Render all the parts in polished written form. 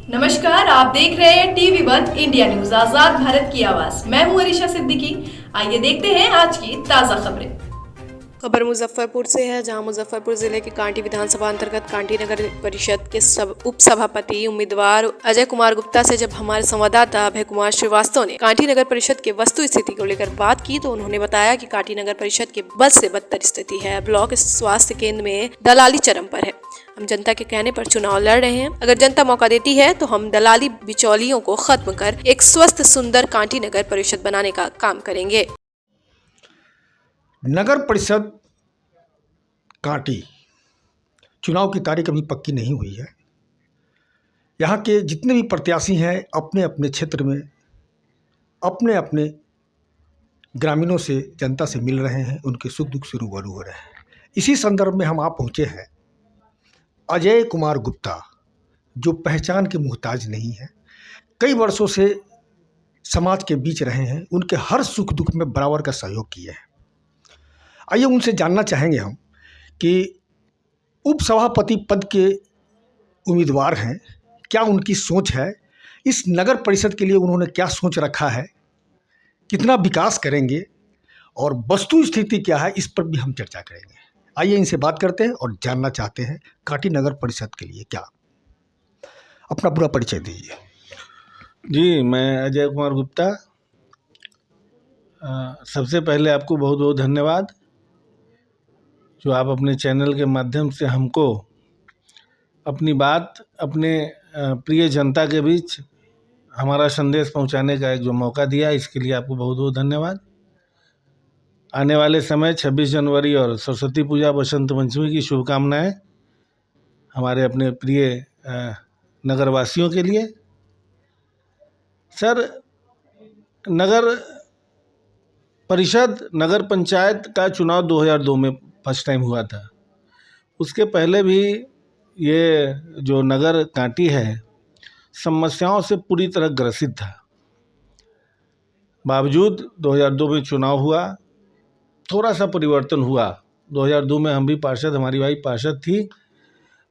नमस्कार, आप देख रहे हैं टीवी वन इंडिया न्यूज आजाद भारत की आवाज। मैं हूं अरीशा सिद्दीकी। आइए देखते हैं आज की ताजा खबरें। खबर मुजफ्फरपुर से है, जहां मुजफ्फरपुर जिले के कांटी विधानसभा अंतर्गत कांटी नगर परिषद के उप सभापति उम्मीदवार अजय कुमार गुप्ता से जब हमारे संवाददाता अभय कुमार श्रीवास्तव ने कांटी नगर परिषद के वस्तु स्थिति को लेकर बात की तो उन्होंने बताया कि कांटी नगर परिषद के बद से बदतर स्थिति है। ब्लॉक स्वास्थ्य केंद्र में दलाली चरम पर है। हम जनता के कहने पर चुनाव लड़ रहे हैं। अगर जनता मौका देती है तो हम दलाली बिचौलियों को खत्म कर एक स्वस्थ सुंदर कांटी नगर परिषद बनाने का काम करेंगे। नगर परिषद कांटी चुनाव की तारीख अभी पक्की नहीं हुई है। यहाँ के जितने भी प्रत्याशी हैं अपने अपने क्षेत्र में अपने अपने ग्रामीणों से, जनता से मिल रहे हैं, उनके सुख दुख से रूबरू हो रहे हैं। इसी संदर्भ में हम आप पहुँचे हैं अजय कुमार गुप्ता, जो पहचान के मुहताज नहीं है, कई वर्षों से समाज के बीच रहे हैं, उनके हर सुख दुख में बराबर का सहयोग किए हैं। आइए उनसे जानना चाहेंगे हम कि उपसभापति पद के उम्मीदवार हैं, क्या उनकी सोच है, इस नगर परिषद के लिए उन्होंने क्या सोच रखा है, कितना विकास करेंगे और वस्तु स्थिति क्या है, इस पर भी हम चर्चा करेंगे। आइए इनसे बात करते हैं और जानना चाहते हैं कांटी नगर परिषद के लिए क्या। अपना पूरा परिचय दीजिए। जी, मैं अजय कुमार गुप्ता। सबसे पहले आपको बहुत बहुत धन्यवाद जो आप अपने चैनल के माध्यम से हमको अपनी बात अपने प्रिय जनता के बीच हमारा संदेश पहुंचाने का एक जो मौका दिया, इसके लिए आपको बहुत बहुत धन्यवाद। आने वाले समय 26 जनवरी और सरस्वती पूजा, बसंत पंचमी की शुभकामनाएं हमारे अपने प्रिय नगरवासियों के लिए। सर, नगर परिषद नगर पंचायत का चुनाव 2002 में फर्स्ट टाइम हुआ था। उसके पहले भी ये जो नगर कांटी है समस्याओं से पूरी तरह ग्रसित था। बावजूद 2002 में चुनाव हुआ, थोड़ा सा परिवर्तन हुआ। 2002 में हम भी पार्षद, हमारी भाई पार्षद थी,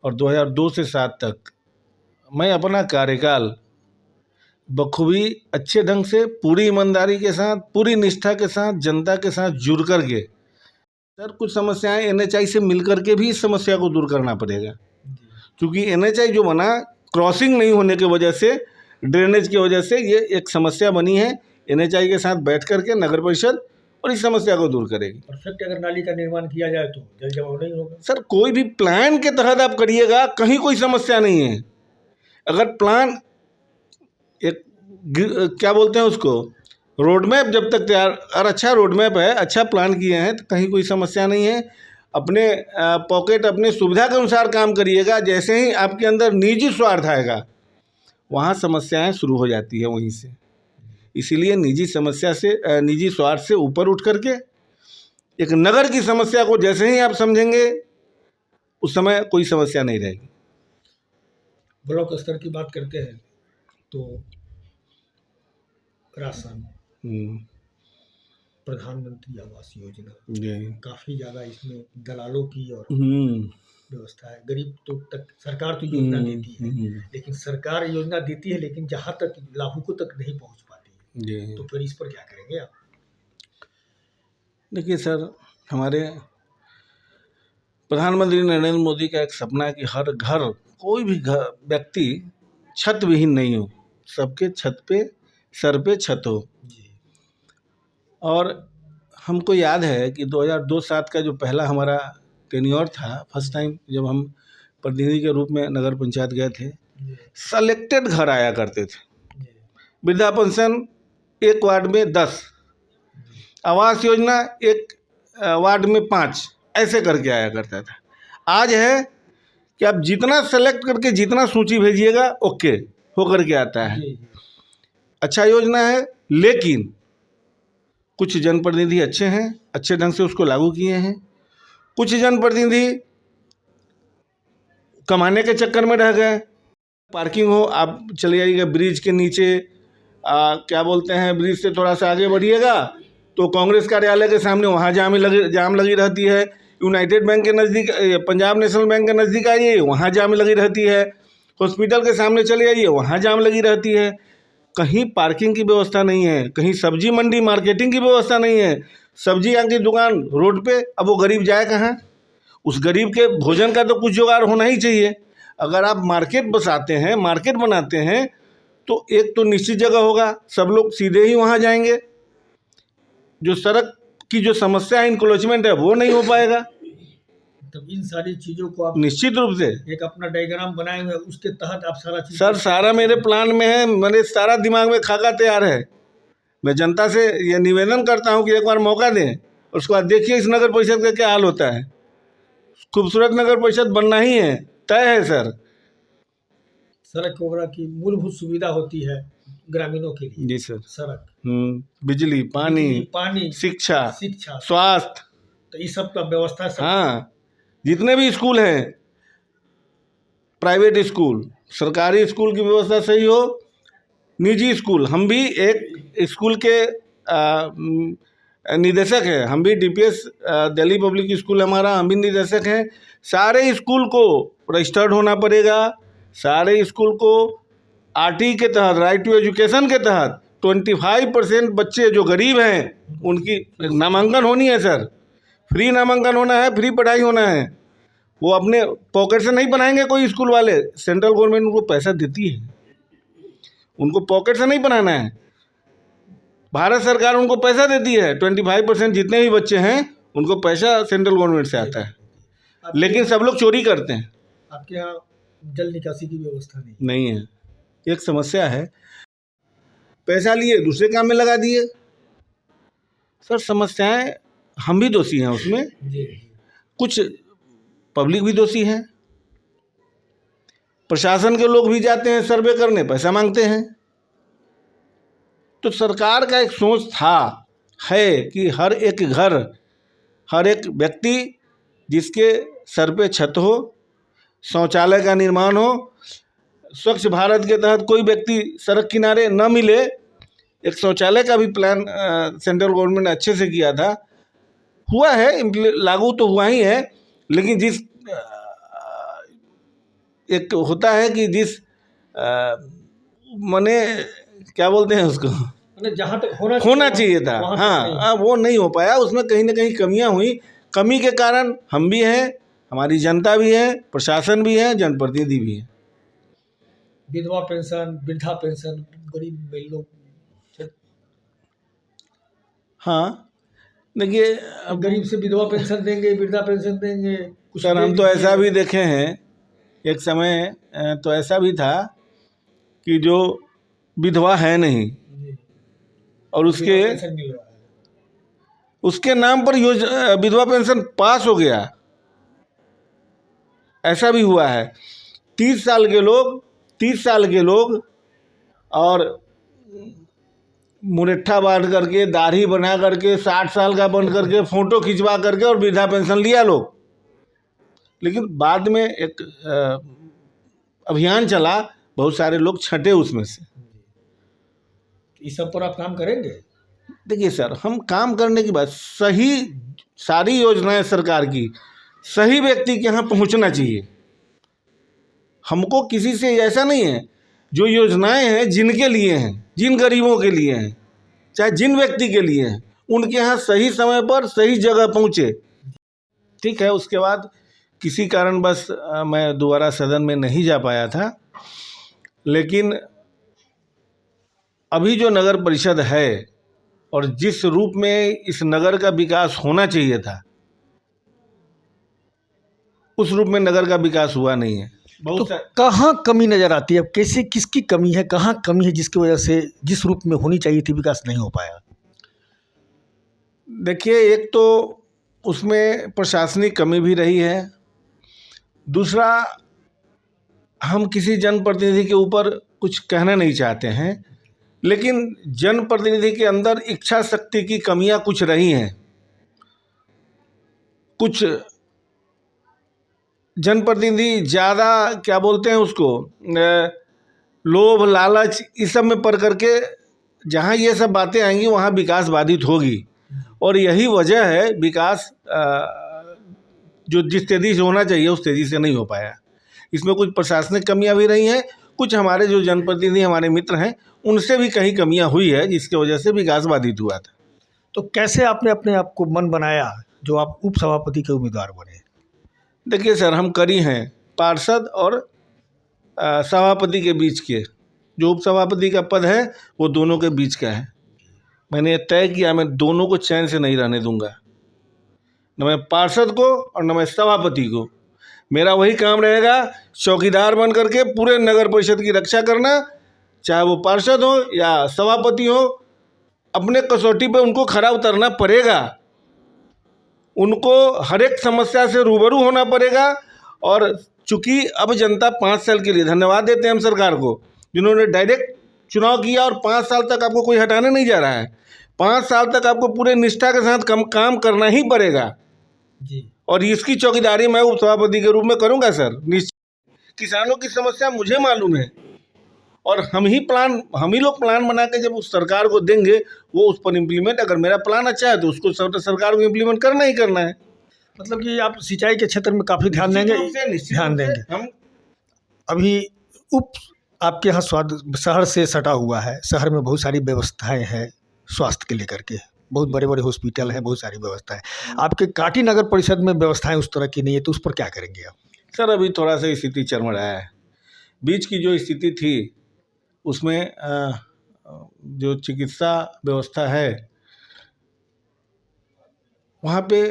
और 2002 से 7 तक मैं अपना कार्यकाल बखूबी अच्छे ढंग से, पूरी ईमानदारी के साथ, पूरी निष्ठा के साथ, जनता के साथ जुड़ कर के, सर कुछ समस्याएं एनएचआई से मिल करके भी इस समस्या को दूर करना पड़ेगा, क्योंकि एनएचआई जो बना क्रॉसिंग नहीं होने की वजह से, ड्रेनेज की वजह से ये एक समस्या बनी है। एनएचआई के साथ बैठ करके नगर परिषद और इस समस्या को दूर करेगी। परफेक्ट अगर नाली का निर्माण किया जाए तो जल जमाव नहीं होगा। सर, कोई भी प्लान के तहत आप करिएगा, कहीं कोई समस्या नहीं है। अगर प्लान एक क्या बोलते हैं उसको, रोड मैप जब तक तैयार, और अच्छा रोड मैप है, अच्छा प्लान किए हैं, तो कहीं कोई समस्या नहीं है। अपने पॉकेट, अपने सुविधा के अनुसार काम करिएगा। जैसे ही आपके अंदर निजी स्वार्थ आएगा, वहाँ समस्याएं शुरू हो जाती है वहीं से। इसीलिए निजी समस्या से, निजी स्वार्थ से ऊपर उठ करके एक नगर की समस्या को जैसे ही आप समझेंगे, उस समय कोई समस्या नहीं रहेगी। ब्लॉक स्तर की बात करते हैं तो राशन, प्रधानमंत्री आवास योजना, काफी ज्यादा इसमें दलालों की और व्यवस्था है। गरीब तो तक सरकार तो योजना देती है, लेकिन सरकार योजना देती है, लेकिन जहां तक लाभुकों तक नहीं पहुंच पाती है। तो फिर इस पर क्या करेंगे आप? देखिए सर, हमारे प्रधानमंत्री नरेंद्र मोदी का एक सपना है कि हर घर, कोई भी घर व्यक्ति छत विहीन नहीं हो, सबके छत पे, सर पे छत हो। और हमको याद है कि 2002-07 का जो पहला हमारा टेन्योर था, फर्स्ट टाइम जब हम प्रतिनिधि के रूप में नगर पंचायत गए थे, सेलेक्टेड घर आया करते थे। वृद्धा पेंशन एक वार्ड में 10, आवास योजना एक वार्ड में 5, ऐसे करके आया करता था। आज है कि आप जितना सेलेक्ट करके जितना सूची भेजिएगा, ओके हो करके आता है। अच्छा योजना है, लेकिन कुछ जनप्रतिनिधि अच्छे हैं, अच्छे ढंग से उसको लागू किए हैं। कुछ जनप्रतिनिधि कमाने के चक्कर में रह गए। पार्किंग हो, आप चले जाइएगा ब्रिज के नीचे, क्या बोलते हैं, ब्रिज से थोड़ा सा आगे बढ़िएगा तो कांग्रेस कार्यालय के सामने वहाँ जाम लगी रहती है। यूनाइटेड बैंक के नज़दीक, पंजाब नेशनल बैंक के नज़दीक आइए, वहाँ जाम लगी रहती है। हॉस्पिटल के सामने चले जाइए, वहाँ जाम लगी रहती है। कहीं पार्किंग की व्यवस्था नहीं है, कहीं सब्जी मंडी मार्केटिंग की व्यवस्था नहीं है। सब्जी की दुकान रोड पे, अब वो गरीब जाए कहाँ? उस गरीब के भोजन का तो कुछ जुगाड़ होना ही चाहिए। अगर आप मार्केट बसाते हैं, मार्केट बनाते हैं, तो एक तो निश्चित जगह होगा, सब लोग सीधे ही वहाँ जाएंगे। जो सड़क की जो समस्या है, इंक्रोचमेंट है, वो नहीं हो पाएगा। तब इन सारी चीज़ों को आप निश्चित रूप से एक अपना डायग्राम बनाए हुए, उसके तहत आप सारा चीज़ सर, सारा मेरे प्लान में है, मेरे सारा दिमाग में खाका तैयार है। मैं जनता से ये निवेदन करता हूँ कि एक बार मौका दें, उसके बाद देखिए इस नगर परिषद का क्या हाल होता है। खूबसूरत नगर परिषद बनना ही है, तय है सर। सड़क वगैरह की मूलभूत सुविधा होती है ग्रामीणों के लिए। जी सर। सड़क, बिजली, पानी, पानी, शिक्षा, शिक्षा, स्वास्थ्य, तो इस सब का व्यवस्था सब। हाँ, जितने भी स्कूल हैं, प्राइवेट स्कूल, सरकारी स्कूल की व्यवस्था सही हो, निजी स्कूल, हम भी एक स्कूल के निदेशक हैं, हम भी डीपीएस दिल्ली पब्लिक स्कूल हमारा, हम भी निदेशक हैं। सारे स्कूल को रजिस्टर्ड होना पड़ेगा, सारे स्कूल को आरटी के तहत, राइट टू एजुकेशन के तहत 25% बच्चे जो गरीब हैं उनकी नामांकन होनी है सर। फ्री नामांकन होना है, फ्री पढ़ाई होना है। वो अपने पॉकेट से नहीं बनाएंगे कोई स्कूल वाले, सेंट्रल गवर्नमेंट उनको पैसा देती है, उनको पॉकेट से नहीं बनाना है। भारत सरकार उनको पैसा देती है, 25% जितने भी बच्चे हैं उनको पैसा सेंट्रल गवर्नमेंट से आता है, लेकिन सब लोग चोरी करते हैं। आपके यहाँ जल निकासी की व्यवस्था नहीं है, एक समस्या है। पैसा लिए दूसरे काम में लगा दिए सर। समस्याएं हम भी दोषी हैं उसमें, कुछ पब्लिक भी दोषी है। प्रशासन के लोग भी जाते हैं सर्वे करने, पैसा मांगते हैं। तो सरकार का एक सोच है कि हर एक घर, हर एक व्यक्ति जिसके सर पे छत हो, शौचालय का निर्माण हो, स्वच्छ भारत के तहत कोई व्यक्ति सड़क किनारे न मिले। एक शौचालय का भी प्लान सेंट्रल गवर्नमेंट ने अच्छे से किया था, हुआ है, लागू तो हुआ ही है, लेकिन जिस एक होता है कि जिस माने क्या बोलते हैं उसको, जहाँ तक होना चाहिए था, हाँ, वो नहीं हो पाया। उसमें कहीं ना कहीं कमियां हुई। कमी के कारण हम भी हैं, हमारी जनता भी है, प्रशासन भी है, जनप्रतिनिधि भी है। विधवा पेंशन, वृद्धा पेंशन, गरीब लोग, हाँ, देखिए गरीब से विधवा पेंशन देंगे, वृद्धा पेंशन देंगे। सर, हम तो ऐसा भी देखे हैं, एक समय तो ऐसा भी था कि जो विधवा है नहीं और उसके नाम पर विधवा पेंशन पास हो गया, ऐसा भी हुआ है। 30 साल के लोग और मुरेठा बांध करके, दाढ़ी बना करके, 60 साल का बन करके, फोटो खिंचवा करके और वृद्धा पेंशन लिया लोग। लेकिन बाद में एक अभियान चला, बहुत सारे लोग छंटे उसमें से। इस सब पर आप काम करेंगे? देखिए सर, हम काम करने की बात, सही सारी योजनाएं सरकार की सही व्यक्ति के यहाँ पहुँचना चाहिए। हमको किसी से ऐसा नहीं है, जो योजनाएं हैं जिनके लिए हैं, जिन गरीबों के लिए हैं, चाहे जिन व्यक्ति के लिए हैं, उनके यहाँ सही समय पर सही जगह पहुँचे, ठीक है। उसके बाद किसी कारणवश मैं दोबारा सदन में नहीं जा पाया था, लेकिन अभी जो नगर परिषद है और जिस रूप में इस नगर का विकास होना चाहिए था, उस रूप में नगर का विकास हुआ नहीं है। तो कहाँ कमी नज़र आती है? कैसे, किसकी कमी है, कहाँ कमी है जिसकी वजह से जिस रूप में होनी चाहिए थी विकास नहीं हो पाया? देखिए, एक तो उसमें प्रशासनिक कमी भी रही है, दूसरा हम किसी जनप्रतिनिधि के ऊपर कुछ कहना नहीं चाहते हैं, लेकिन जनप्रतिनिधि के अंदर इच्छा शक्ति की कमियां कुछ रही हैं। कुछ जनप्रतिनिधि ज़्यादा क्या बोलते हैं उसको, लोभ लालच इस सब में पड़ करके जहाँ ये सब बातें आएंगी वहाँ विकास बाधित होगी। और यही वजह है विकास जो जिस तेज़ी से होना चाहिए उस तेज़ी से नहीं हो पाया। इसमें कुछ प्रशासनिक कमियां भी रही हैं, कुछ हमारे जो जनप्रतिनिधि हमारे मित्र हैं उनसे भी कहीं कमियां हुई है, जिसकी वजह से विकास बाधित हुआ था। तो कैसे आपने अपने आप को मन बनाया जो आप उपसभापति के उम्मीदवार बने? देखिए सर, हम करी हैं पार्षद और सभापति के बीच के, जो उपसभापति का पद है वो दोनों के बीच का है। मैंने तय किया मैं दोनों को चैन से नहीं रहने दूंगा, न मैं पार्षद को और न मैं सभापति को। मेरा वही काम रहेगा, चौकीदार बन करके पूरे नगर परिषद की रक्षा करना, चाहे वो पार्षद हो या सभापति हो। अपने कसौटी पे उनको खरा उतरना पड़ेगा, उनको हर एक समस्या से रूबरू होना पड़ेगा। और चूंकि अब जनता 5 साल के लिए, धन्यवाद देते हैं हम सरकार को जिन्होंने डायरेक्ट चुनाव किया और 5 साल तक आपको कोई हटाने नहीं जा रहा है। 5 साल तक आपको पूरे निष्ठा के साथ काम करना ही पड़ेगा जी। और इसकी चौकीदारी मैं उपसभापति के रूप में करूंगा सर, निश्चित। किसानों की समस्या मुझे मालूम है और हम ही लोग प्लान बना के जब उस सरकार को देंगे, वो उस पर इम्प्लीमेंट, अगर मेरा प्लान अच्छा है तो उसको सरकार को इम्प्लीमेंट करना ही करना है। मतलब कि आप सिंचाई के क्षेत्र में काफ़ी ध्यान देंगे। ध्यान देंगे। हम अभी आपके यहाँ शहर से सटा हुआ है, शहर में बहुत सारी व्यवस्थाएं हैं स्वास्थ्य के लेकर के, बहुत बड़े बड़े हॉस्पिटल हैं, बहुत सारी व्यवस्थाएं। आपके कांटी नगर परिषद में व्यवस्थाएं उस तरह की नहीं है, तो उस पर क्या करेंगे आप? सर, अभी थोड़ा सा स्थिति चरमराया है। बीच की जो स्थिति थी उसमें जो चिकित्सा व्यवस्था है वहाँ पे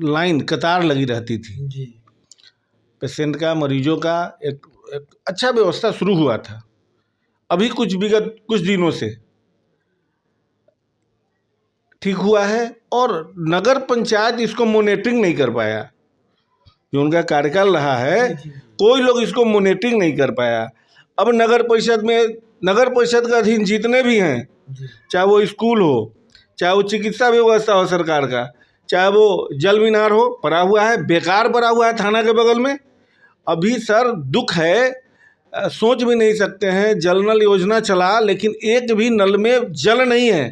लाइन कतार लगी रहती थी जी। पेशेंट का, मरीजों का एक अच्छा व्यवस्था शुरू हुआ था। अभी विगत कुछ दिनों से ठीक हुआ है और नगर पंचायत इसको मॉनिटरिंग नहीं कर पाया। जो उनका कार्यकाल रहा है, कोई लोग इसको मॉनिटरिंग नहीं कर पाया। अब नगर परिषद का अधीन जितने भी हैं, चाहे वो स्कूल हो, चाहे वो चिकित्सा व्यवस्था हो सरकार का, चाहे वो जल मीनार हो, पड़ा हुआ है, बेकार पड़ा हुआ है थाना के बगल में। अभी सर दुख है, सोच भी नहीं सकते हैं, जल नल योजना चला लेकिन एक भी नल में जल नहीं है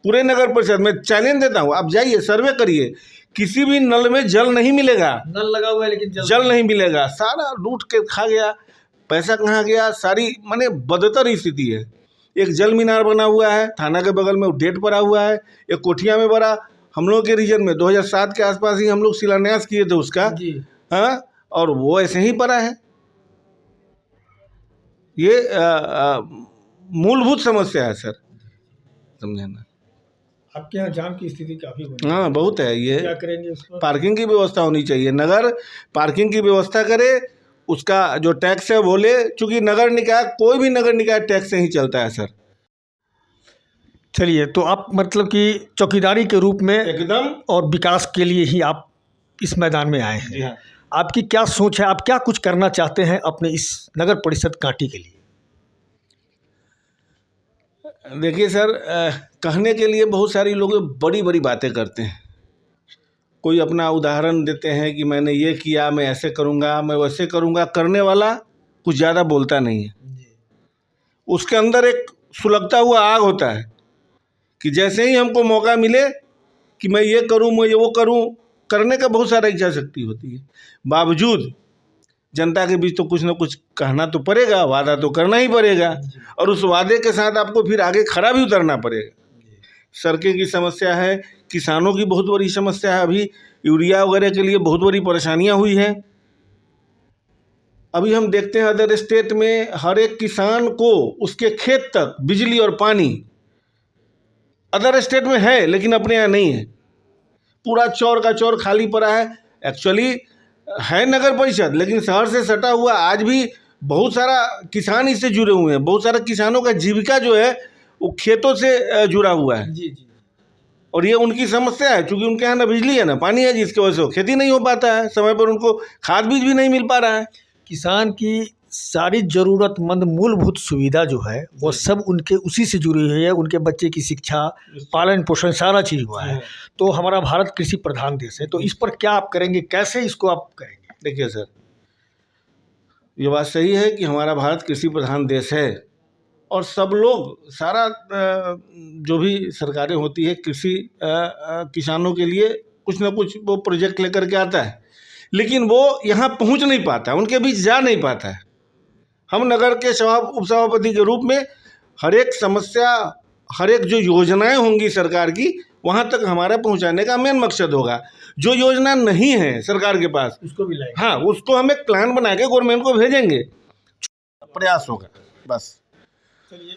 पूरे नगर परिषद में। चैलेंज देता हूँ, आप जाइए सर्वे करिए, किसी भी नल में जल नहीं मिलेगा। नल लगा हुआ है लेकिन जल नहीं मिलेगा, सारा लूट के खा गया, पैसा कहाँ गया, सारी माने बदतर स्थिति है। एक जल मीनार बना हुआ है थाना के बगल में, वो डेट पड़ा हुआ है। एक कोठिया में बड़ा, हम लोग के रीजन में 2007 के आसपास ही हम लोग शिलान्यास किए थे उसका। हाँ, और वो ऐसे ही पड़ा है। ये मूलभूत समस्या है सर, समझे ना। आपके यहाँ जाम की स्थिति काफ़ी बड़ी हाँ, बहुत है। ये क्या करेंगे उसको? पार्किंग की व्यवस्था होनी चाहिए, नगर पार्किंग की व्यवस्था करे, उसका जो टैक्स है वो ले। चूँकि नगर निकाय, कोई भी नगर निकाय टैक्स से ही चलता है सर। चलिए, तो आप मतलब कि चौकीदारी के रूप में एकदम, और विकास के लिए ही आप इस मैदान में आए हैं। जी हाँ। आपकी क्या सोच है, आप क्या कुछ करना चाहते हैं अपने इस नगर परिषद कांटी के लिए? देखिए सर, कहने के लिए बहुत सारी लोग बड़ी बड़ी बातें करते हैं। कोई अपना उदाहरण देते हैं कि मैंने ये किया, मैं ऐसे करूँगा, मैं वैसे करूँगा। करने वाला कुछ ज़्यादा बोलता नहीं है, उसके अंदर एक सुलगता हुआ आग होता है कि जैसे ही हमको मौका मिले कि मैं ये करूँ, मैं ये वो करूँ, करने का बहुत सारा इच्छा शक्ति होती है। बावजूद जनता के बीच तो कुछ ना कुछ कहना तो पड़ेगा, वादा तो करना ही पड़ेगा, और उस वादे के साथ आपको फिर आगे खड़ा भी उतरना पड़ेगा। सड़कें की समस्या है, किसानों की बहुत बड़ी समस्या है। अभी यूरिया वगैरह के लिए बहुत बड़ी परेशानियां हुई हैं। अभी हम देखते हैं अदर स्टेट में हर एक किसान को उसके खेत तक बिजली और पानी अदर स्टेट में है, लेकिन अपने यहाँ नहीं है। पूरा चौर का चौर खाली पड़ा है। एक्चुअली है नगर परिषद, लेकिन शहर से सटा हुआ आज भी बहुत सारा किसान इससे जुड़े हुए हैं। बहुत सारा किसानों का जीविका जो है वो खेतों से जुड़ा हुआ है। जी जी। और ये उनकी समस्या है, क्योंकि उनके यहाँ ना बिजली है ना पानी है, जिसकी वजह से खेती नहीं हो पाता है, समय पर उनको खाद बीज भी नहीं मिल पा रहा है। किसान की सारी ज़रूरतमंद मूलभूत सुविधा जो है वो सब उनके उसी से जुड़ी हुई है। उनके बच्चे की शिक्षा, पालन पोषण, सारा चीज़ हुआ है। तो हमारा भारत कृषि प्रधान देश है, तो इस पर क्या आप करेंगे, कैसे इसको आप करेंगे? देखिए सर, ये बात सही है कि हमारा भारत कृषि प्रधान देश है और सब लोग, सारा जो भी सरकारें होती है कृषि किसानों के लिए कुछ ना कुछ वो प्रोजेक्ट लेकर के आता है। लेकिन वो यहाँ पहुँच नहीं पाता, उनके बीच जा नहीं पाता है। हम नगर के उपसभापति के रूप में हर एक समस्या, हर एक जो योजनाएं होंगी सरकार की, वहाँ तक हमारा पहुँचाने का मेन मकसद होगा। जो योजना नहीं है सरकार के पास उसको भी लाएंगे। हाँ, उसको हम एक प्लान बना के गवर्नमेंट को भेजेंगे, प्रयास होगा बस। चलिए,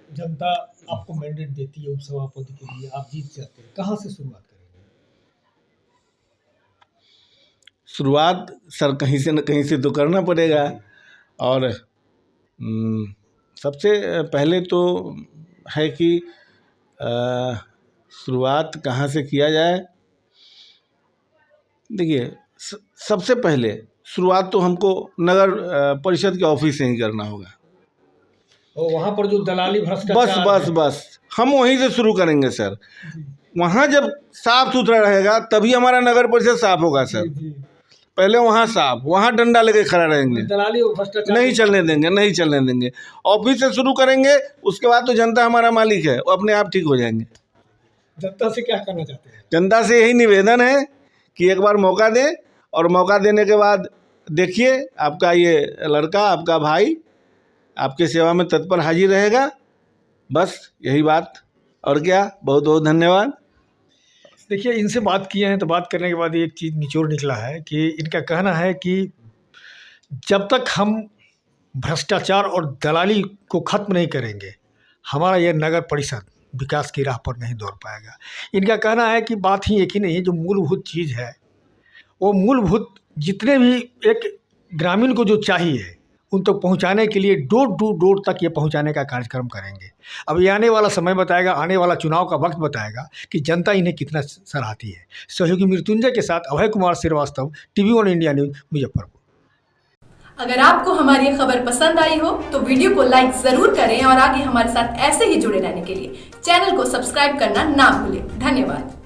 जनता आपको मैंडेट देती है उपसभापति के लिए, आप जीत जाते हैं, कहाँ से शुरुआत करेंगे? शुरुआत सर कहीं से न कहीं से तो करना पड़ेगा। और सबसे पहले तो है कि शुरुआत कहाँ से किया जाए। देखिए, सबसे पहले शुरुआत तो हमको नगर परिषद के ऑफिस से ही करना होगा। और वहाँ पर जो दलाली भ्रष्टाचार बस हम वहीं से शुरू करेंगे सर। वहाँ जब साफ सुथरा रहेगा तभी हमारा नगर परिषद साफ होगा सर। पहले वहाँ साफ, वहाँ डंडा लेके खड़ा रहेंगे, दलाली और भ्रष्टाचार नहीं चलने देंगे। ऑफिस से शुरू करेंगे, उसके बाद तो जनता हमारा मालिक है, वो अपने आप ठीक हो जाएंगे। जनता से क्या करना चाहते हैं? जनता से यही निवेदन है कि एक बार मौका दें, और मौका देने के बाद देखिए आपका ये लड़का, आपका भाई आपके सेवा में तत्पर हाजिर रहेगा। बस यही बात, और क्या। बहुत बहुत धन्यवाद। देखिए, इनसे बात किए हैं तो बात करने के बाद एक चीज़ निचोड़ निकला है कि इनका कहना है कि जब तक हम भ्रष्टाचार और दलाली को ख़त्म नहीं करेंगे, हमारा यह नगर परिषद विकास की राह पर नहीं दौड़ पाएगा। इनका कहना है कि बात ही एक ही नहीं है, जो मूलभूत चीज़ है वो मूलभूत जितने भी एक ग्रामीण को जो चाहिए उन तक पहुंचाने के लिए डोर टू डोर तक ये पहुंचाने का कार्यक्रम करेंगे। अब ये आने वाला समय बताएगा, आने वाला चुनाव का वक्त बताएगा कि जनता इन्हें कितना सराहती है। सहयोगी मृत्युंजय के साथ Abhay Kumar Srivastava, TV1 India news, Muzaffarpur. अगर आपको हमारी ये खबर पसंद आई हो तो वीडियो को लाइक जरूर करें और आगे हमारे साथ ऐसे ही जुड़े रहने के लिए चैनल को सब्सक्राइब करना ना भूलें। धन्यवाद।